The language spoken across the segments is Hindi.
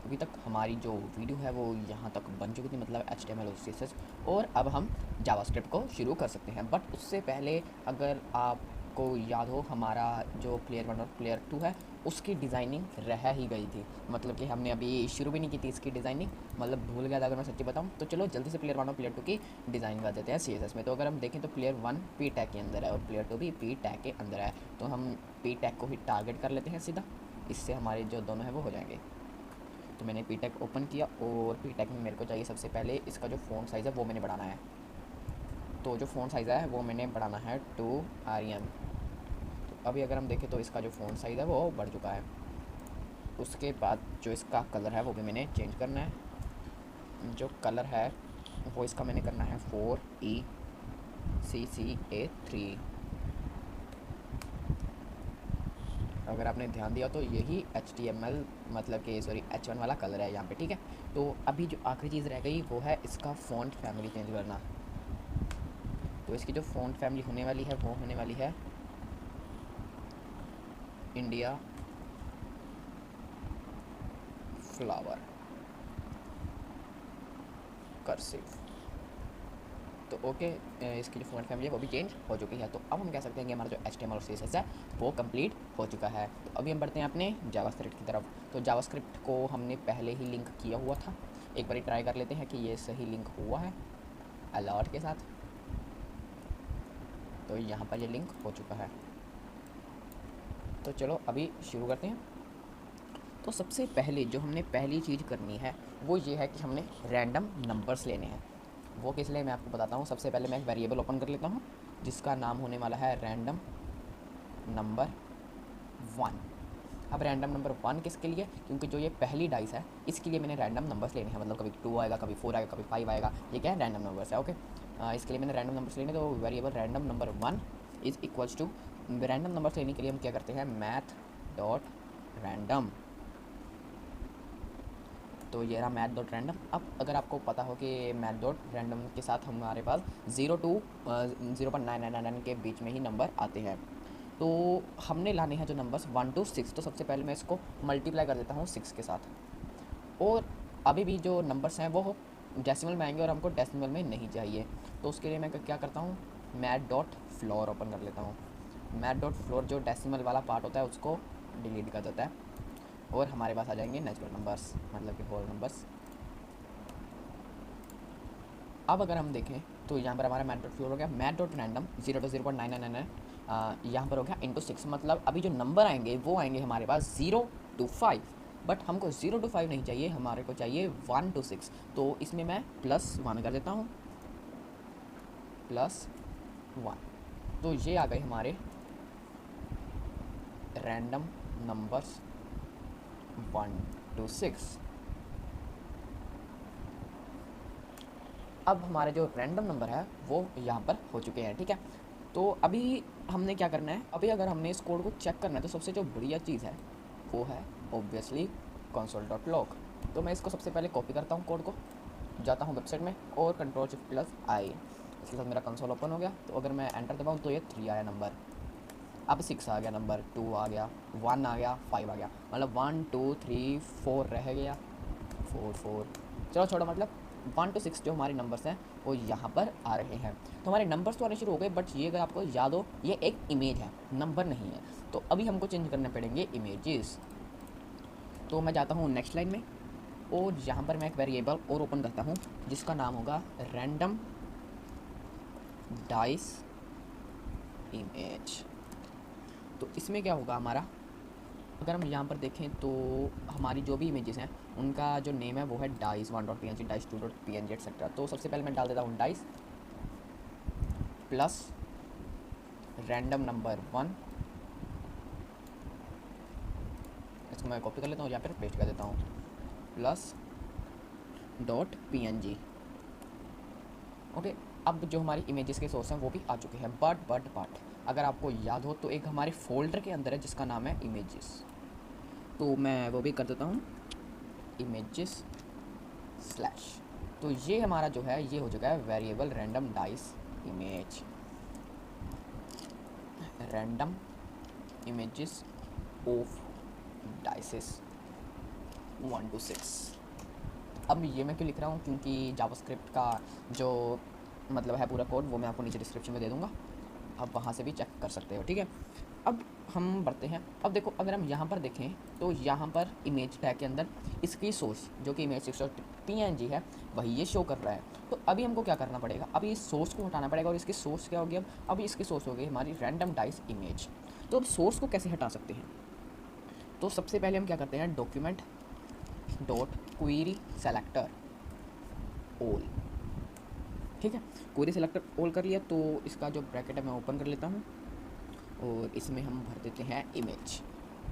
अभी तक हमारी जो वीडियो है वो यहाँ तक बन चुकी थी, मतलब HTML और CSS, और अब हम जावास्क्रिप्ट को शुरू कर सकते हैं। बट उससे पहले अगर आपको याद हो, हमारा जो प्लेयर 1 और प्लेयर 2 है उसकी डिज़ाइनिंग रह ही गई थी, मतलब कि हमने अभी शुरू भी नहीं की थी इसकी डिज़ाइनिंग, मतलब भूल गया था अगर मैं सच्ची बताऊँ। तो चलो जल्दी से प्लेयर 1 और प्लेयर 2 की डिज़ाइन कर देते हैं CSS में। तो अगर हम देखें तो प्लेयर 1 पी टैग के अंदर है और प्लेयर 2 भी पी टैग के अंदर है, तो हम पी टैग को ही टारगेट कर लेते हैं सीधा, इससे हमारे जो दोनों हैं वो हो जाएंगे। तो मैंने पी टैग ओपन किया और पी टैग में मेरे को चाहिए सबसे पहले इसका जो फ़ॉन्ट साइज़ है वो मैंने बढ़ाना है। तो जो फ़ॉन्ट साइज़ है वो मैंने बढ़ाना है 2 rem। तो अभी अगर हम देखें तो इसका जो फ़ॉन्ट साइज़ है वो बढ़ चुका है। उसके बाद जो इसका कलर है वो भी मैंने चेंज करना है। जो कलर है वो इसका मैंने करना है 4ECCA3। अगर आपने ध्यान दिया तो यही HTML मतलब कि सॉरी H1 वाला कलर है यहाँ पे, ठीक है। तो अभी जो आखिरी चीज़ रह गई वो है इसका फ़ॉन्ट फैमिली चेंज करना। तो इसकी जो फ़ॉन्ट फैमिली होने वाली है वो होने वाली है इंडिया फ्लावर कर्सिव। तो ओके, इसकी जो फ़ॉन्ट फैमिली है वो भी चेंज हो चुकी है। तो अब हम कह सकते हैं कि हमारा जो HTML और CSS है वो कंप्लीट हो चुका है। तो अभी हम बढ़ते हैं अपने जावास्क्रिप्ट की तरफ। तो जावास्क्रिप्ट को हमने पहले ही लिंक किया हुआ था, एक बार ट्राई कर लेते हैं कि ये सही लिंक हुआ है अलर्ट के साथ। तो यहाँ पर ये लिंक हो चुका है। तो चलो अभी शुरू करते हैं। तो सबसे पहले जो हमने पहली चीज़ करनी है वो ये है कि हमने रैंडम नंबर्स लेने हैं। वो किस लिए मैं आपको बताता हूँ। सबसे पहले मैं एक वेरिएबल ओपन कर लेता हूँ जिसका नाम होने वाला है रैंडम नंबर 1। अब रैंडम नंबर 1 किसके लिए, क्योंकि जो ये पहली डाइस है इसके लिए मैंने रैंडम नंबर्स लेने हैं, मतलब कभी 2 आएगा, कभी 4 आएगा, कभी 5 आएगा, ये क्या है रैंडम नंबर्स है। ओके, इसके लिए मैंने रैंडम नंबर्स लेने। तो variable random number 1 is equals to, random numbers लेने के लिए हम क्या करते हैं, मैथ डॉट रैंडम। तो ये रहा मैथ डॉट रैंडम। अब अगर आपको पता हो कि मैथ डॉट रैंडम के साथ हमारे पास 0 to 0.999 के बीच में ही नंबर आते हैं। तो हमने लाने हैं जो नंबर्स 1 to 6। तो सबसे पहले मैं इसको मल्टीप्लाई कर देता हूँ 6 के साथ। और अभी भी जो नंबर्स हैं वो डेसिमल में आएंगे और हमको डेसिमल में नहीं चाहिए। तो उसके लिए मैं क्या करता हूँ, मैथ डॉट फ्लोर ओपन कर लेता हूँ। मैथ डॉट फ्लोर जो डेसिमल वाला पार्ट होता है उसको डिलीट कर देता है और हमारे पास आ जाएंगे नेचुरल नंबर्स, मतलब कि होल नंबर्स। अब अगर हम देखें तो यहाँ पर हमारा मैथ डॉट फ्लोर हो गया, मैथ डॉट रैंडम 0 to 0.999 यहाँ पर हो गया इंटू 6। मतलब अभी जो नंबर आएंगे वो आएंगे हमारे पास 0 to 5, बट हमको 0 to 5 नहीं चाहिए, हमारे को चाहिए 1 to 6। तो इसमें मैं +1 कर देता हूँ, +1। तो ये आ गए हमारे रैंडम नंबर्स 1 to 6। अब हमारे जो रैंडम नंबर है वो यहाँ पर हो चुके हैं, ठीक है। तो अभी हमने क्या करना है, अभी अगर हमने इस कोड को चेक करना है तो सबसे जो बढ़िया चीज़ है वो है ऑब्वियसली console.log। तो मैं इसको सबसे पहले कॉपी करता हूँ कोड को, जाता हूँ वेबसाइट में और Ctrl+Shift+I, इसके साथ मेरा कंसोल ओपन हो गया। तो अगर मैं एंटर दबाऊँ तो ये 3 आया नंबर, अब 6 आ गया नंबर, 2 आ गया, 1 आ गया, 5 आ गया, मतलब 1 2 3 4 रह गया, 4 4। चलो छोड़ो, मतलब 1 to 6 जो हमारे नंबर्स हैं वो यहाँ पर आ रहे हैं। तो हमारे नंबर्स तो आने शुरू हो गए, बट ये अगर आपको याद हो ये एक इमेज है, नंबर नहीं है। तो अभी हमको चेंज करने पड़ेंगे इमेजेस। तो मैं जाता हूँ नेक्स्ट लाइन में और यहाँ पर मैं एक वेरिएबल और ओपन करता हूँ जिसका नाम होगा रैंडम डाइस इमेज। तो इसमें क्या होगा हमारा, अगर हम यहाँ पर देखें तो हमारी जो भी इमेजेस हैं उनका जो नेम है वो है dice1.png, dice2.png एक्सेट्रा। तो सबसे पहले मैं डाल देता हूँ डाइस प्लस रैंडम नंबर 1, इसको मैं कॉपी कर लेता हूँ यहाँ पर पेस्ट कर देता हूँ, प्लस .png। ओके, अब जो हमारी इमेजेस के सोर्स हैं वो भी आ चुके हैं, बट अगर आपको याद हो तो एक हमारे फोल्डर के अंदर है जिसका नाम है इमेजेस। तो मैं वो भी कर देता हूँ इमेजेस स्लैश। तो ये हमारा जो है ये हो चुका है variable random dice image, random images of dices. 1 to 6। अब ये मैं क्यों लिख रहा हूँ, क्योंकि जावास्क्रिप्ट का जो मतलब है पूरा कोड वो मैं आपको नीचे डिस्क्रिप्शन में दे दूँगा, आप वहाँ से भी चेक कर सकते हो, ठीक है। अब हम बढ़ते हैं। अब देखो अगर हम यहाँ पर देखें तो यहाँ पर इमेज टैग के अंदर इसकी सोर्स जो कि इमेज 6.png है वही ये शो कर रहा है। तो अभी हमको क्या करना पड़ेगा, अभी इस सोर्स को हटाना पड़ेगा। और इसकी सोर्स क्या होगी, अब अभी इसकी सोर्स होगी हमारी रैंडम डाइस इमेज। तो अब सोर्स को कैसे हटा सकते हैं, तो सबसे पहले हम क्या करते हैं, document dot query selector all, ठीक है। क्वेरी सेलेक्टर ऑल कर लिया, तो इसका जो ब्रैकेट है मैं ओपन कर लेता हूँ और इसमें हम भर देते हैं इमेज।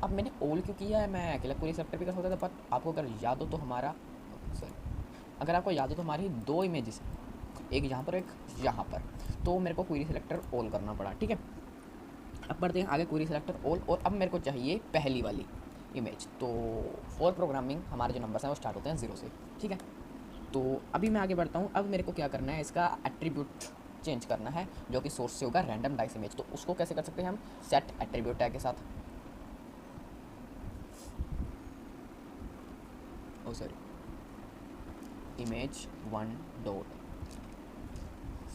अब मैंने ऑल क्यों किया है, मैं अकेला क्वेरी सेलेक्टर भी कर सकता था, बट आपको अगर याद हो तो हमारा सॉरी अगर आपको याद हो तो हमारी 2 इमेजेस हैं, एक यहाँ पर एक यहाँ पर, तो मेरे को क्वेरी सेलेक्टर ऑल करना पड़ा, ठीक है। अब बढ़ते हैं आगे, क्वेरी सेलेक्टर ऑल, और अब मेरे को चाहिए पहली वाली इमेज। तो फॉर प्रोग्रामिंग हमारे जो नंबर्स हैं वो स्टार्ट होते हैं 0 से, ठीक है। तो अभी मैं आगे बढ़ता हूँ। अब मेरे को क्या करना है, इसका एट्रीब्यूट चेंज करना है जो कि सोर्स से होगा रैंडम डाइस इमेज। तो उसको कैसे कर सकते हैं हम, सेट एट्रीब्यूट टैग के साथ, ओ सॉरी इमेज 1 डॉट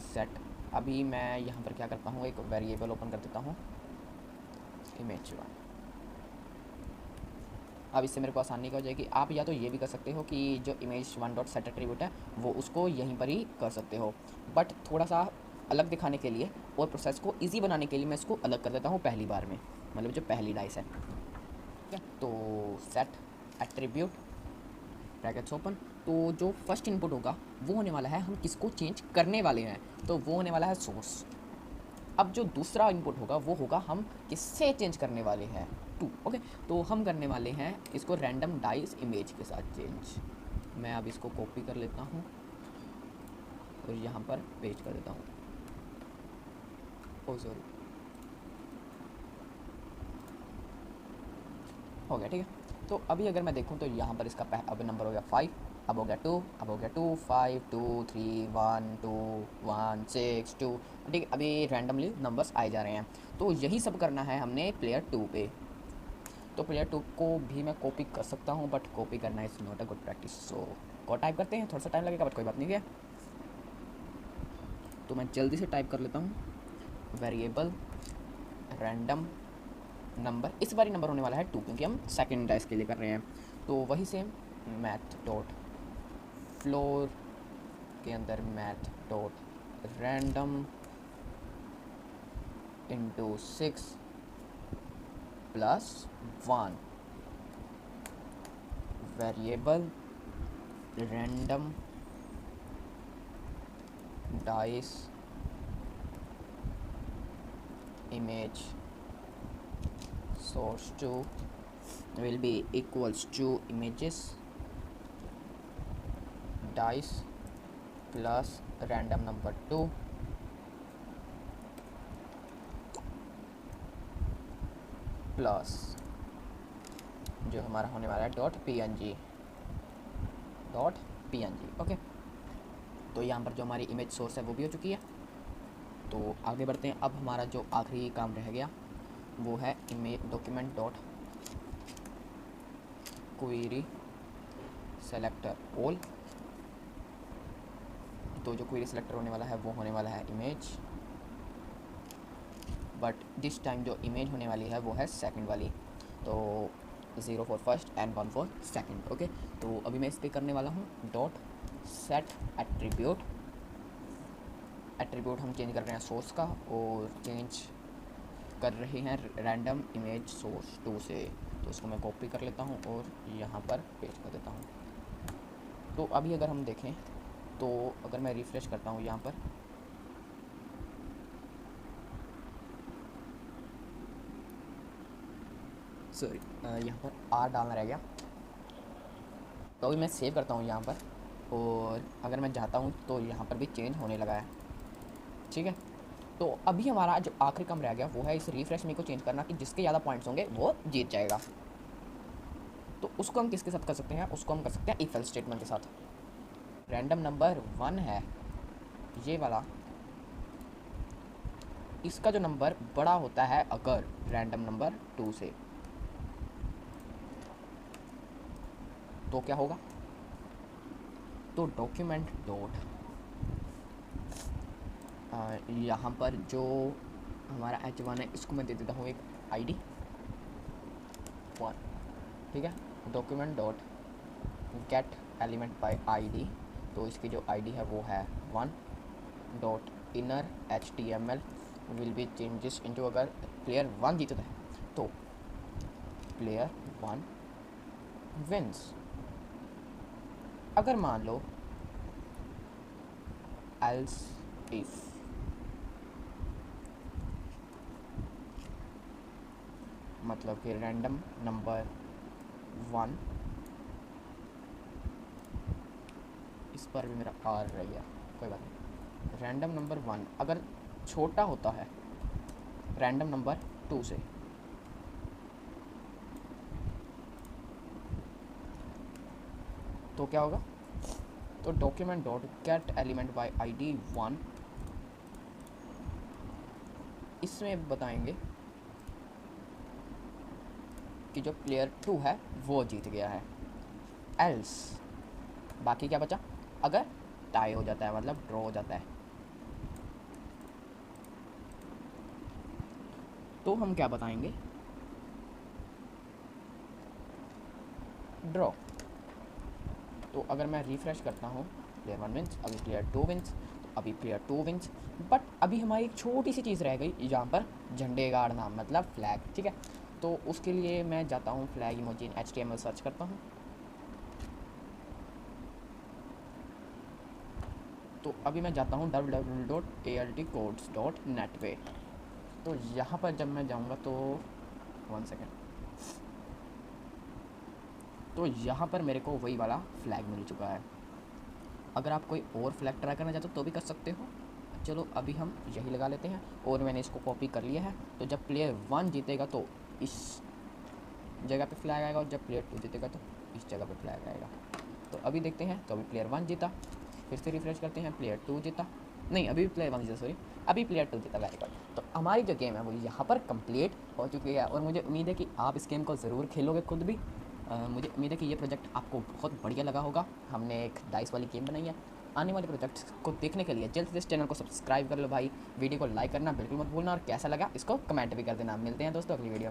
सेट। अभी मैं यहाँ पर क्या करता हूँ, एक वेरिएबल ओपन कर देता हूँ इमेज 1। अब इससे मेरे को आसानी क्या हो जाएगी, आप या तो ये भी कर सकते हो कि जो इमेज 1 डॉट सेट एट्रीब्यूट है वो उसको यहीं पर ही कर सकते हो, बट थोड़ा सा अलग दिखाने के लिए और प्रोसेस को इजी बनाने के लिए मैं इसको अलग कर देता हूँ पहली बार में, मतलब जो पहली डाइस है, ठीक है। तो सेट एट्रीब्यूट ब्रैकेट्स ओपन, तो जो फर्स्ट इनपुट होगा वो होने वाला है हम किसको चेंज करने वाले हैं, तो वो होने वाला है सोर्स। अब जो दूसरा इनपुट होगा वो होगा हम किससे चेंज करने वाले हैं, टू, ओके। तो हम करने वाले हैं इसको रैंडम डाइस इमेज के साथ चेंज। मैं अब इसको कॉपी कर लेता हूँ और यहाँ पर पेस्ट कर देता हूँ, ओ सॉरी हो गया, ठीक है। तो अभी अगर मैं देखूँ तो यहाँ पर इसका अब नंबर हो गया 5, अब हो गया 2, अब हो गया 2 5 2 3 1 2 1 6 2, ठीक है। अभी रैंडमली नंबर्स आए जा रहे हैं। तो यही सब करना है हमने प्लेयर 2 पे। तो प्लेयर 2 को भी मैं कॉपी कर सकता हूँ, बट कॉपी करना is not a good practice. So को टाइप करते हैं, थोड़ा सा टाइम लगेगा बट कोई बात नहीं है। तो मैं जल्दी से टाइप कर लेता हूँ, वेरिएबल रैंडम नंबर, इस बारी नंबर होने वाला है 2 क्योंकि हम सेकेंड डाइस के लिए कर रहे हैं। तो वही सेम मैथ डॉट फ्लोर के अंदर math dot random into 6 plus 1 variable random dice image source 2 will be equals to images dice plus random number 2 plus जो हमारा होने वाला है डॉट png, ओके। तो यहाँ पर जो हमारी इमेज सोर्स है वो भी हो चुकी है। तो आगे बढ़ते हैं। अब हमारा जो आखिरी काम रह गया वो है image document dot query selector all. तो जो क्वेरी सेलेक्टर होने वाला है वो होने वाला है इमेज, बट दिस टाइम जो इमेज होने वाली है वो है सेकंड वाली। तो 0 for first and 1 for second, okay. तो अभी मैं इस पर करने वाला हूँ डॉट सेट एट्रीब्यूट। एट्रीब्यूट हम चेंज कर रहे हैं सोर्स का और चेंज कर रहे हैं रैंडम इमेज सोर्स 2 से। तो इसको मैं कॉपी कर लेता हूँ और यहाँ पर पेस्ट कर देता हूँ। तो अभी अगर हम देखें तो अगर मैं रिफ़्रेश करता हूँ यहाँ पर, सॉरी यहाँ पर आर डालना रह गया। तो अभी मैं सेव करता हूँ यहाँ पर, और अगर मैं जाता हूँ तो यहाँ पर भी चेंज होने लगा है, ठीक है। तो अभी हमारा जो आखिरी काम रह गया वो है इस रिफ्रेश मी को चेंज करना कि जिसके ज़्यादा पॉइंट्स होंगे वो जीत जाएगा। तो उसको हम किसके साथ कर सकते हैं, उसको हम कर सकते हैं इफ एल्स स्टेटमेंट के साथ। रैंडम नंबर 1 है ये वाला, इसका जो नंबर बड़ा होता है अगर रैंडम नंबर 2 से, तो क्या होगा, तो डॉक्यूमेंट डॉट यहाँ पर जो हमारा h1 है इसको मैं दे देता हूँ एक ID 1, ठीक है। Document dot gate element by ID, तो इसकी जो ID है वो है 1 dot inner HTML will be changes into, अगर प्लेयर 1 जीतता है तो प्लेयर 1 विंस। अगर मान लो एल्स इफ, मतलब कि रैंडम नंबर 1, इस पर भी मेरा आर रह गया, कोई बात नहीं। रैंडम नंबर 1 अगर छोटा होता है रैंडम नंबर 2 से, तो क्या होगा, तो document dot gate element by ID 1, इसमें बताएंगे कि जो प्लेयर 2 है वो जीत गया है। एल्स बाकी क्या बचा, अगर टाई हो जाता है मतलब ड्रॉ हो जाता है, तो हम क्या बताएंगे, ड्रॉ। तो अगर मैं रिफ्रेश करता हूँ प्लेयर 1 विंस, अभी प्लेयर 2 विंस, तो अभी प्लेयर 2 विंस। बट अभी हमारी एक छोटी सी चीज़ रह गई यहाँ पर, झंडे गाड़ना मतलब फ्लैग, ठीक है। तो उसके लिए मैं जाता हूँ फ्लैग इमोजी इन HTML सर्च करता हूँ, तो अभी मैं जाता हूँ www.altcodes.net पे। तो यहाँ पर जब मैं जाऊँगा तो 1 सेकेंड, तो यहाँ पर मेरे को वही वाला फ्लैग मिल चुका है। अगर आप कोई और फ्लैग ट्राई करना चाहते हो तो भी कर सकते हो, चलो अभी हम यही लगा लेते हैं। और मैंने इसको कॉपी कर लिया है, तो जब प्लेयर 1 जीतेगा तो इस जगह पे फ्लैग आएगा, और जब प्लेयर 2 जीतेगा तो इस जगह पे फ्लैग आएगा। तो अभी देखते हैं, तो अभी प्लेयर 1 जीता, फिर से रिफ्रेश करते हैं, प्लेयर 2 जीता, नहीं अभी प्लेयर 1 जीता, सॉरी अभी प्लेयर 2 जीता, वेरी गुड। तो हमारी जो गेम है वो यहाँ पर कंप्लीट हो चुकी है, और मुझे उम्मीद है कि आप इस गेम को ज़रूर खेलोगे खुद भी। मुझे उम्मीद है कि ये प्रोजेक्ट आपको बहुत बढ़िया लगा होगा। हमने एक डाइस वाली गेम बनाई है। आने वाले प्रोजेक्ट्स को देखने के लिए जल्द से इस चैनल को सब्सक्राइब कर लो भाई, वीडियो को लाइक करना बिल्कुल मत भूलना, और कैसा लगा इसको कमेंट भी कर देना। मिलते हैं दोस्तों अगली वीडियो में।